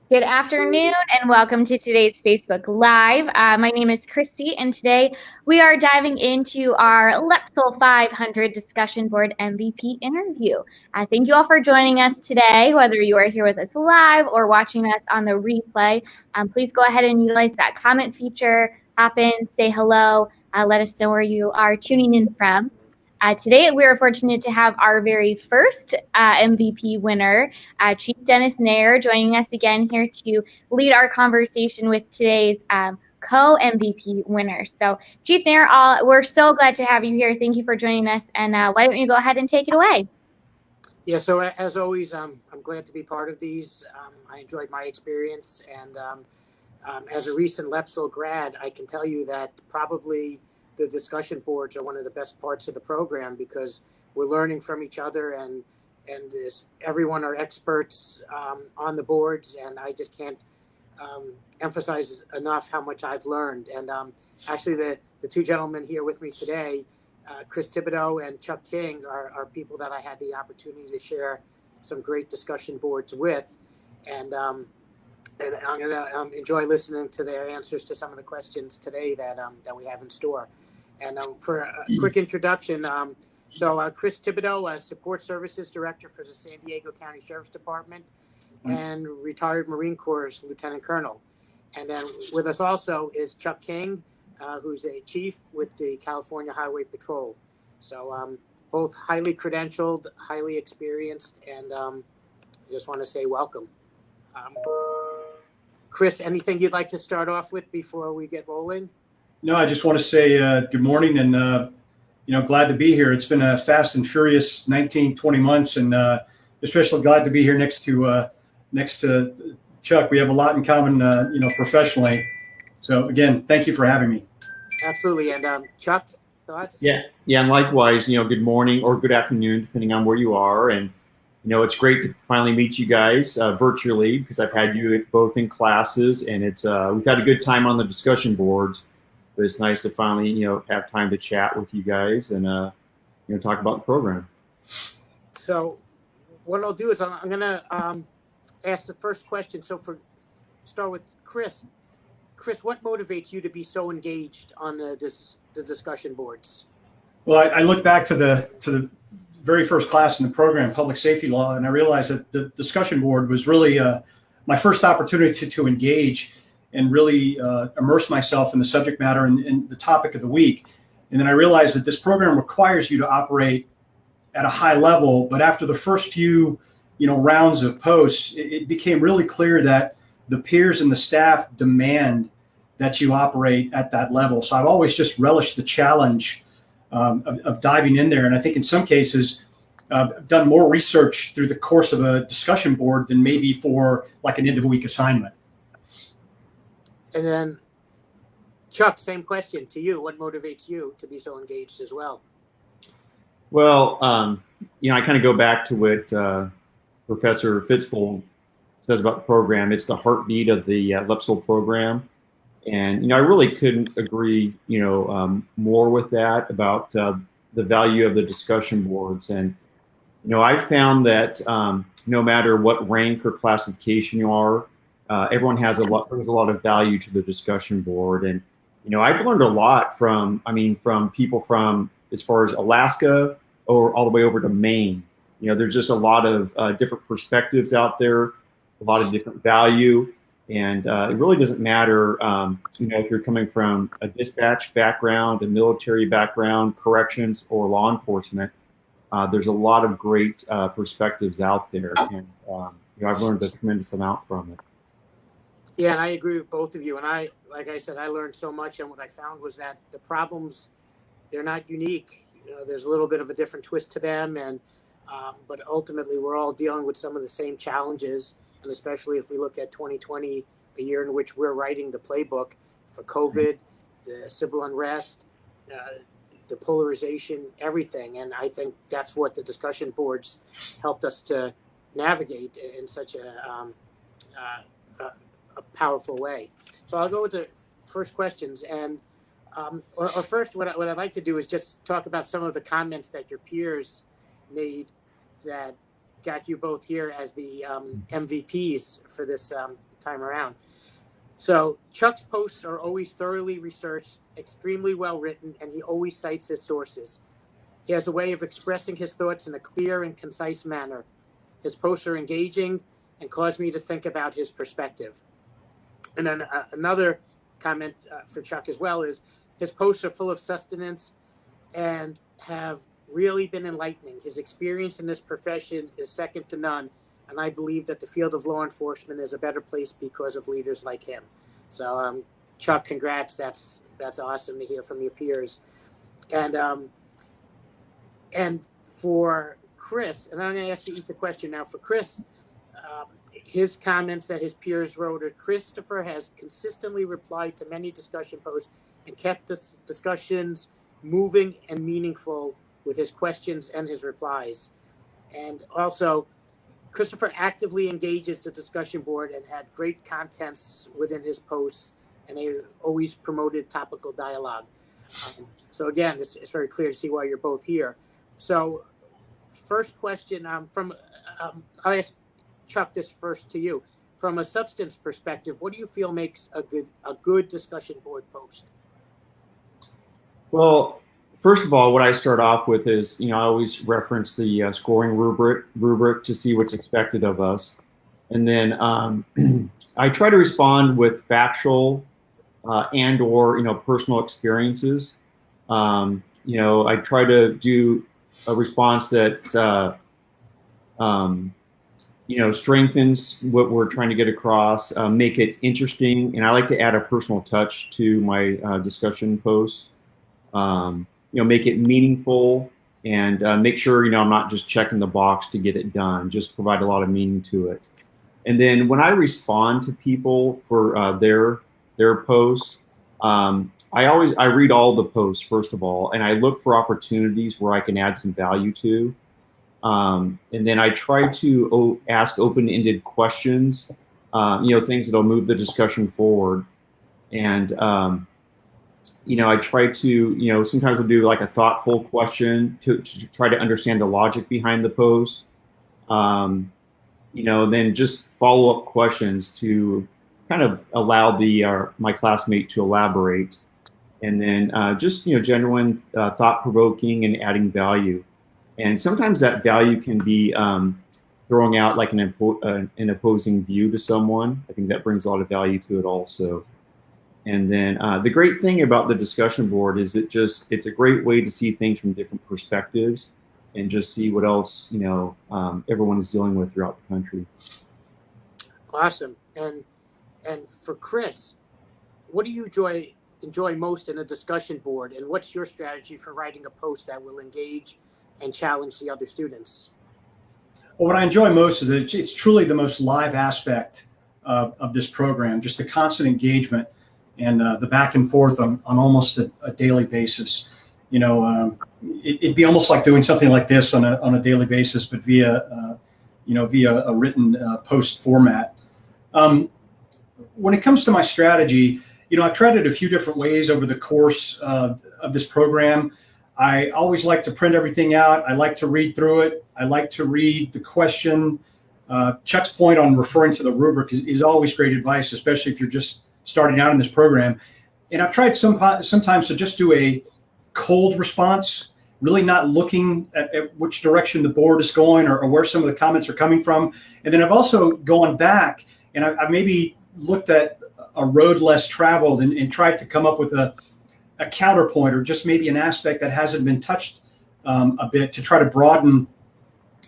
Good afternoon and welcome to today's Facebook Live. My name is Christy and today we are diving into our Lepto 500 discussion board MVP interview. Thank you all for joining us today, whether you are here with us live or watching us on the replay. Please go ahead and utilize that comment feature, hop in, say hello, let us know where you are tuning in from. Today, we are fortunate to have our very first MVP winner, Chief Dennis Nayor, joining us again here to lead our conversation with today's co-MVP winner. So, Chief Nayor, we're so glad to have you here. Thank you for joining us. And why don't you go ahead and take it away? Yeah, so as always, I'm glad to be part of these. I enjoyed my experience, and as a recent Lepso grad, I can tell you that probably the discussion boards are one of the best parts of the program because we're learning from each other, and everyone are experts on the boards, and I just can't emphasize enough how much I've learned. And actually, the two gentlemen here with me today, Chris Thibodeaux and Chuck King, are people that I had the opportunity to share some great discussion boards with, and I'm going to enjoy listening to their answers to some of the questions today that we have in store. And for a quick introduction, Chris Thibodeaux, Support Services Director for the San Diego County Sheriff's Department, and retired Marine Corps Lieutenant Colonel. And then with us also is Chuck King, who's a chief with the California Highway Patrol. So both highly credentialed, highly experienced, and I just want to say welcome. Chris, anything you'd like to start off with before we get rolling? No, I just want to say good morning and, glad to be here. It's been a fast and furious 19, 20 months, and especially glad to be here next to Chuck. We have a lot in common, professionally. So again, thank you for having me. Absolutely. And Chuck, thoughts? Yeah, and likewise, good morning or good afternoon, depending on where you are. And, it's great to finally meet you guys virtually because I've had you both in classes, and it's we've had a good time on the discussion boards. But it's nice to finally, have time to chat with you guys and, talk about the program. So what I'll do is I'm going to ask the first question. So start with Chris. Chris, what motivates you to be so engaged on the discussion boards? Well, I look back to the very first class in the program, public safety law, and I realized that the discussion board was really my first opportunity to engage and really immerse myself in the subject matter and the topic of the week. And then I realized that this program requires you to operate at a high level. But after the first few, rounds of posts, it became really clear that the peers and the staff demand that you operate at that level. So I've always just relished the challenge of diving in there. And I think in some cases, I've done more research through the course of a discussion board than maybe for like an end of week assignment. And then, Chuck, same question to you. What motivates you to be so engaged as well? Well, I kind of go back to what Professor Fitzfold says about the program. It's the heartbeat of the LEPS program. And, I really couldn't agree, more with that about the value of the discussion boards. And, I found that no matter what rank or classification you are, everyone brings a lot of value to the discussion board. And, I've learned a lot from people from as far as Alaska or all the way over to Maine. There's just a lot of different perspectives out there, a lot of different value. And it really doesn't matter, if you're coming from a dispatch background, a military background, corrections, or law enforcement. There's a lot of great perspectives out there. And, I've learned a tremendous amount from it. Yeah, and I agree with both of you. And like I said, I learned so much. And what I found was that the problems, they're not unique. There's a little bit of a different twist to them. And but ultimately, we're all dealing with some of the same challenges. And especially if we look at 2020, a year in which we're writing the playbook for COVID, the civil unrest, the polarization, everything. And I think that's what the discussion boards helped us to navigate in such a powerful way. So I'll go with the first questions. And or first, what I'd like to do is just talk about some of the comments that your peers made that got you both here as the MVPs for this time around. So Chuck's posts are always thoroughly researched, extremely well written, and he always cites his sources. He has a way of expressing his thoughts in a clear and concise manner. His posts are engaging and cause me to think about his perspective. And then another comment for Chuck as well is his posts are full of sustenance and have really been enlightening. His experience in this profession is second to none, and I believe that the field of law enforcement is a better place because of leaders like him. So, Chuck, congrats. That's awesome to hear from your peers. And for Chris, and I'm going to ask you each a question now. For Chris, his comments that his peers wrote are, Christopher has consistently replied to many discussion posts and kept the discussions moving and meaningful with his questions and his replies. And also, Christopher actively engages the discussion board and had great contents within his posts, and they always promoted topical dialogue. So again, it's very clear to see why you're both here. So first question I'll ask Chuck this first to you. From a substance perspective, what do you feel makes a good discussion board post? Well, first of all, what I start off with is, I always reference the scoring rubric to see what's expected of us. And then I try to respond with factual and or, personal experiences. I try to do a response that, strengthens what we're trying to get across, make it interesting. And I like to add a personal touch to my discussion posts. Make it meaningful and make sure, I'm not just checking the box to get it done, just provide a lot of meaning to it. And then when I respond to people for their posts, I read all the posts, first of all, and I look for opportunities where I can add some value to. And then I try to ask open-ended questions, things that'll move the discussion forward. And, I try to, sometimes we'll do like a thoughtful question to try to understand the logic behind the post. Then just follow-up questions to kind of allow my classmate to elaborate. And then just, genuine thought-provoking and adding value. And sometimes that value can be throwing out like an opposing view to someone. I think that brings a lot of value to it also. And then the great thing about the discussion board is it's a great way to see things from different perspectives and just see what else, everyone is dealing with throughout the country. Awesome. And for Chris, what do you enjoy most in a discussion board, and what's your strategy for writing a post that will engage and challenge the other students? Well, what I enjoy most is that it's truly the most live aspect of this program, just the constant engagement and the back and forth on almost a daily basis. It'd be almost like doing something like this on a daily basis, but via a written post format. When it comes to my strategy, I've tried it a few different ways over the course of this program. I always like to print everything out. I like to read through it. I like to read the question. Chuck's point on referring to the rubric is always great advice, especially if you're just starting out in this program. And I've tried sometimes to just do a cold response, really not looking at which direction the board is going or where some of the comments are coming from. And then I've also gone back and I've maybe looked at a road less traveled and tried to come up with a counterpoint or just maybe an aspect that hasn't been touched a bit to try to broaden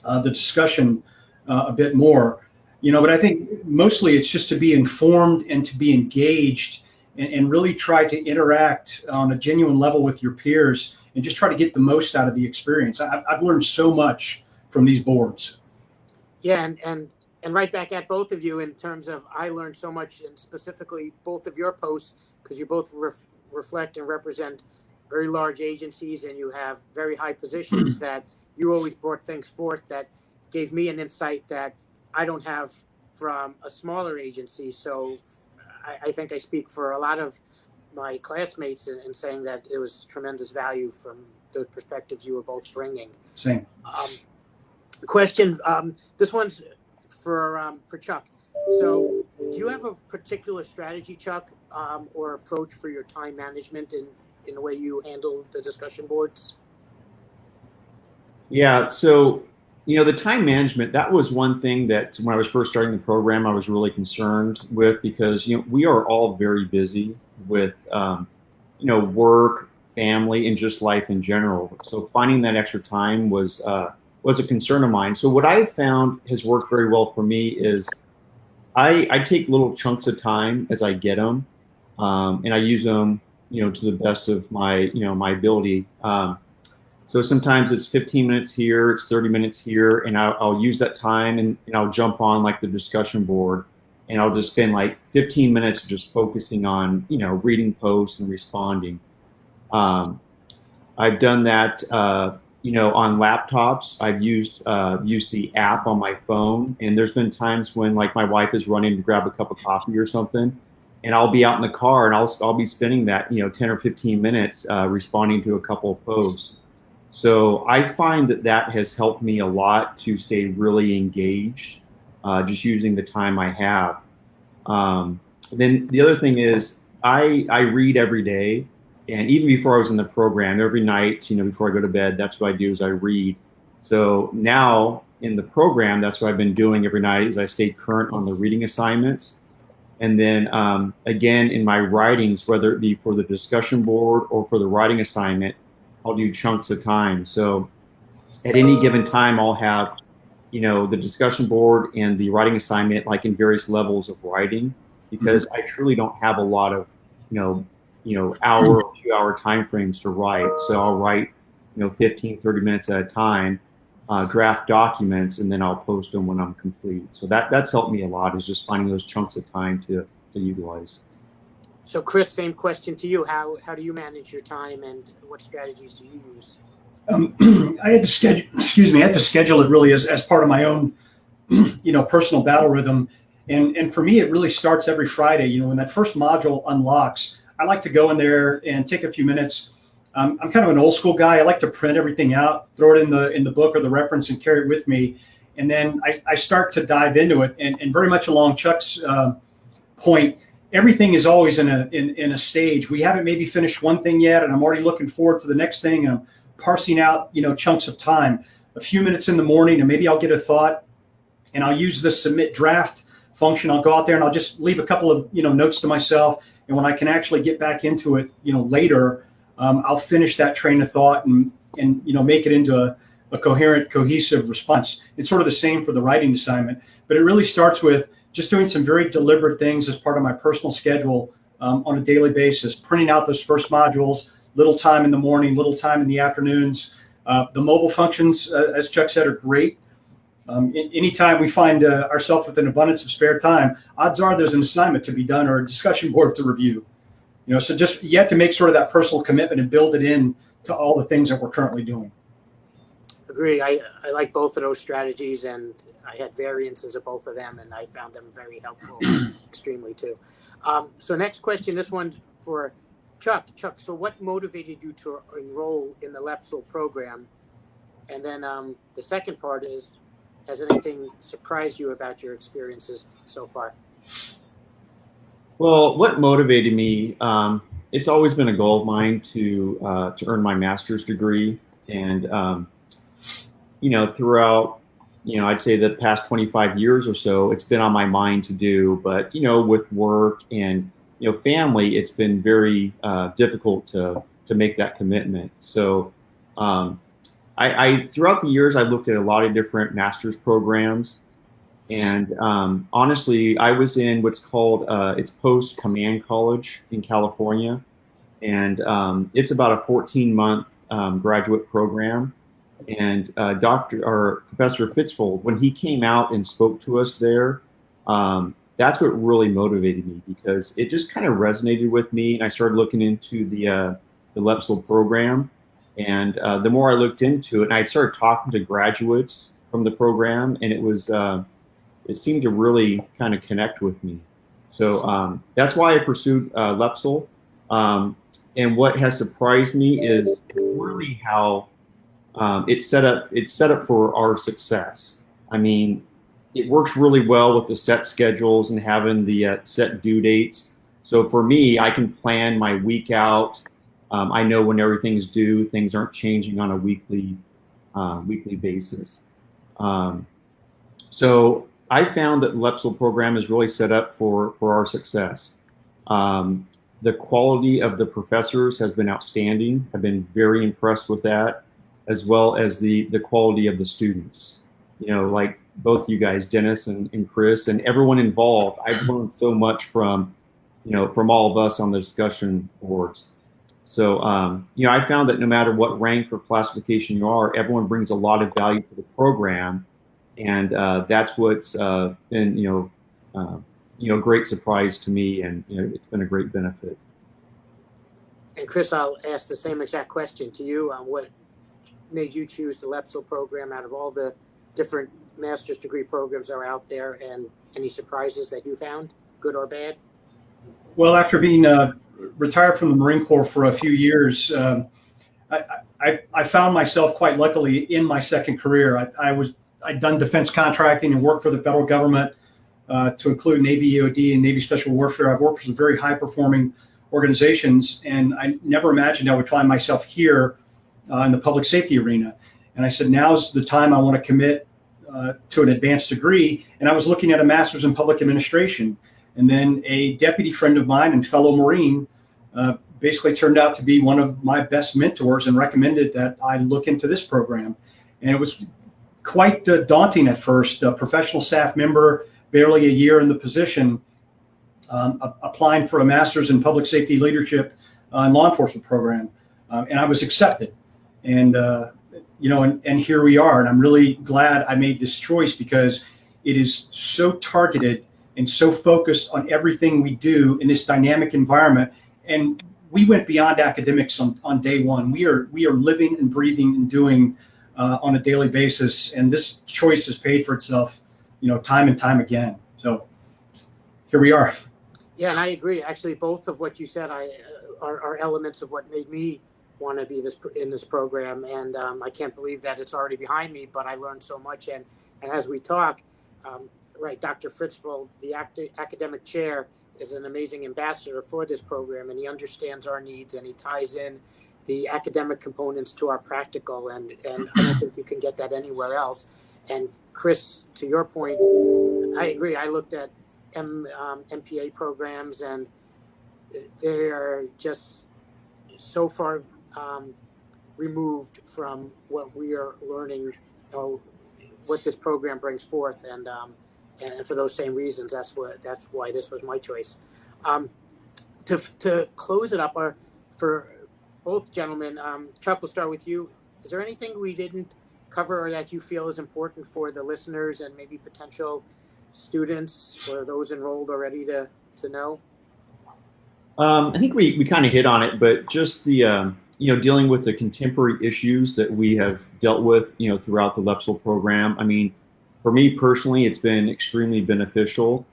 the discussion a bit more. But I think mostly it's just to be informed and to be engaged and really try to interact on a genuine level with your peers and just try to get the most out of the experience. I've learned so much from these boards. Yeah, and right back at both of you in terms of I learned so much, and specifically both of your posts, because you both reflect and represent very large agencies and you have very high positions that you always brought things forth that gave me an insight that I don't have from a smaller agency. So I think I speak for a lot of my classmates in saying that it was tremendous value from the perspectives you were both bringing. Same. Question. This one's for Chuck. So, do you have a particular strategy, Chuck, or approach for your time management in the way you handle the discussion boards? Yeah. So, the time management, that was one thing that when I was first starting the program, I was really concerned with because, we are all very busy with, work, family, and just life in general. So finding that extra time was a concern of mine. So what I found has worked very well for me is I take little chunks of time as I get them, and I use them, to the best of my, my ability. So sometimes it's 15 minutes here, it's 30 minutes here, and I'll use that time and I'll jump on like the discussion board and I'll just spend like 15 minutes just focusing on, reading posts and responding. I've done that, on laptops. I've used the app on my phone, and there's been times when like my wife is running to grab a cup of coffee or something, and I'll be out in the car and I'll be spending that 10 or 15 minutes responding to a couple of posts. So I find that has helped me a lot to stay really engaged, just using the time I have. Then the other thing is I read every day. And even before I was in the program, every night, before I go to bed, that's what I do is I read. So now in the program, that's what I've been doing every night is I stay current on the reading assignments. And then again, in my writings, whether it be for the discussion board or for the writing assignment, I'll do chunks of time. So at any given time, I'll have, the discussion board and the writing assignment like in various levels of writing, because I truly don't have a lot of, hour or 2 hour time frames to write. So I'll write, 15, 30 minutes at a time, draft documents, and then I'll post them when I'm complete. So that's helped me a lot is just finding those chunks of time to utilize. So Chris, same question to you. How do you manage your time and what strategies do you use? I had to schedule it really as part of my own, personal battle rhythm. And for me, it really starts every Friday. When that first module unlocks, I like to go in there and take a few minutes. I'm kind of an old school guy. I like to print everything out, throw it in the book or the reference and carry it with me. And then I start to dive into it. And very much along Chuck's point, everything is always in a stage. We haven't maybe finished one thing yet, and I'm already looking forward to the next thing. And I'm parsing out, chunks of time, a few minutes in the morning, and maybe I'll get a thought and I'll use the submit draft function. I'll go out there and I'll just leave a couple of, notes to myself. And when I can actually get back into it, later, I'll finish that train of thought and make it into a coherent, cohesive response. It's sort of the same for the writing assignment, but it really starts with just doing some very deliberate things as part of my personal schedule on a daily basis, printing out those first modules, little time in the morning, little time in the afternoons. The mobile functions, as Chuck said, are great. Anytime we find ourselves with an abundance of spare time, odds are there's an assignment to be done or a discussion board to review. So just you have to make sort of that personal commitment and build it in to all the things that we're currently doing. Agree. I like both of those strategies, and I had variances of both of them, and I found them very helpful, extremely too. So next question, this one's for Chuck. Chuck, so what motivated you to enroll in the LEPS program? And then the second part is, has anything surprised you about your experiences so far? Well, what motivated me, it's always been a goal of mine to earn my master's degree. And, throughout, I'd say the past 25 years or so, it's been on my mind to do. But, with work and, family, it's been very difficult to make that commitment. So I throughout the years, I looked at a lot of different master's programs. And honestly, I was in what's called, it's post-command college in California. And it's about a 14-month graduate program. And Professor Fitzfold, when he came out and spoke to us there, that's what really motivated me because it just kind of resonated with me. And I started looking into the LEPS program. And the more I looked into it, and I started talking to graduates from the program, and it seemed to really kind of connect with me. So that's why I pursued LEPS. And what has surprised me is really how it's set up for our success. I mean, it works really well with the set schedules and having the set due dates. So for me, I can plan my week out. I know when everything's due. Things aren't changing on a weekly basis. So I found that the LEPSL program is really set up for our success. The quality of the professors has been outstanding. I've been very impressed with that, as well as the quality of the students. You know, like both you guys, Dennis and Chris, and everyone involved. I've learned so much from all of us on the discussion boards. So, I found that no matter what rank or classification you are, everyone brings a lot of value to the program. And that's what's been, great surprise to me, and it's been a great benefit. And Chris, I'll ask the same exact question to you. What made you choose the LEPSL program out of all the different master's degree programs that are out there, and any surprises that you found, good or bad? Well, after being retired from the Marine Corps for a few years, I found myself quite luckily in my second career. I'd done defense contracting and worked for the federal government, to include Navy EOD and Navy Special Warfare. I've worked for some very high-performing organizations, and I never imagined I would find myself here in the public safety arena. And I said, now's the time I want to commit to an advanced degree. And I was looking at a master's in public administration. And then a deputy friend of mine and fellow Marine basically turned out to be one of my best mentors and recommended that I look into this program. And it was quite daunting at first. A professional staff member, barely a year in the position, applying for a master's in public safety leadership and law enforcement program. And I was accepted. And, and here we are. And I'm really glad I made this choice, because it is so targeted and so focused on everything we do in this dynamic environment. And we went beyond academics on day one. We are living and breathing and doing on a daily basis. And this choice has paid for itself, time and time again. So here we are. Yeah, and I agree. Actually, both of what you said are elements of what made me want to be in this program. And I can't believe that it's already behind me, but I learned so much. And as we talk, right, Dr. Fritzvold, the academic chair, is an amazing ambassador for this program, and he understands our needs, and he ties in the academic components to our practical, and I don't think you can get that anywhere else. And Chris, to your point, I agree. I looked at MPA programs, and they are just so far removed from what we are learning, what this program brings forth, and for those same reasons, that's why this was my choice. To close it up, for both gentlemen, Chuck, we'll start with you. Is there anything we didn't cover or that you feel is important for the listeners and maybe potential students or those enrolled already to know? I think we kind of hit on it, but just the dealing with the contemporary issues that we have dealt with throughout the LEPSL program. I mean, for me personally, it's been extremely beneficial,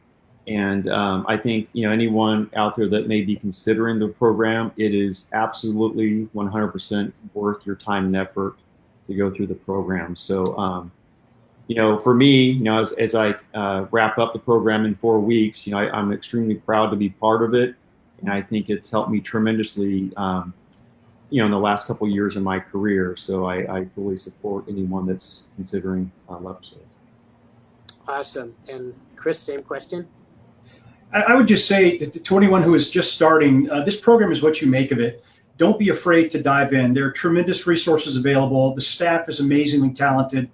and I think anyone out there that may be considering the program, it is absolutely 100% worth your time and effort to go through the program. So for me, as I wrap up the program in 4 weeks, I'm extremely proud to be part of it, and I think it's helped me tremendously in the last couple of years of my career. So I fully support anyone that's considering LEPSL. Awesome. And Chris, same question. I would just say to anyone who is just starting, this program is what you make of it. Don't be afraid to dive in. There are tremendous resources available. The staff is amazingly talented,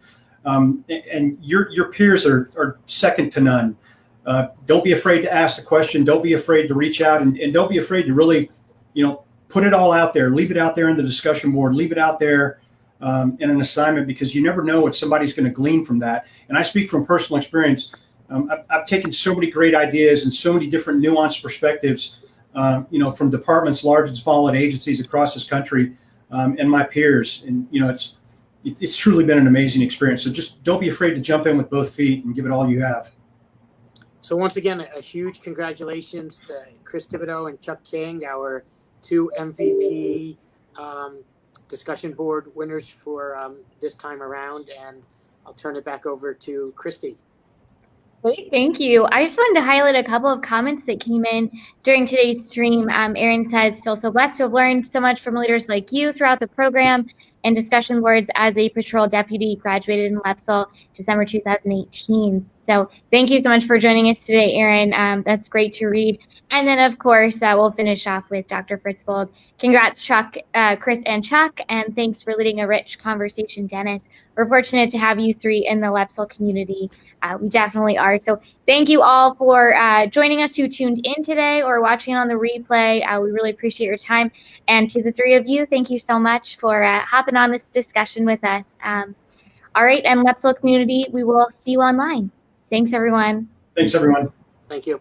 and your peers are second to none. Don't be afraid to ask the question. Don't be afraid to reach out, and don't be afraid to really, put it all out there. Leave it out there in the discussion board. Leave it out there in an assignment, because you never know what somebody's going to glean from that. And I speak from personal experience. I've taken so many great ideas and so many different nuanced perspectives, from departments large and small and agencies across this country, and my peers. And it's truly been an amazing experience. So just don't be afraid to jump in with both feet and give it all you have. So once again, a huge congratulations to Chris Thibodeaux and Chuck King, our two MVP discussion board winners for this time around, and I'll turn it back over to Christy. Great, thank you. I just wanted to highlight a couple of comments that came in during today's stream. Erin says, feel so blessed to have learned so much from leaders like you throughout the program and discussion boards as a patrol deputy, graduated in LEPSL December 2018. So thank you so much for joining us today, Erin. That's great to read. And then, of course, we'll finish off with Dr. Fritzbold. Congrats, Chuck, Chris, and Chuck, and thanks for leading a rich conversation, Dennis. We're fortunate to have you three in the LEPSL community. We definitely are. So thank you all for joining us who tuned in today or watching on the replay. We really appreciate your time. And to the three of you, thank you so much for hopping on this discussion with us. All right, and LEPSL community, we will see you online. Thanks, everyone. Thanks, everyone. Thank you.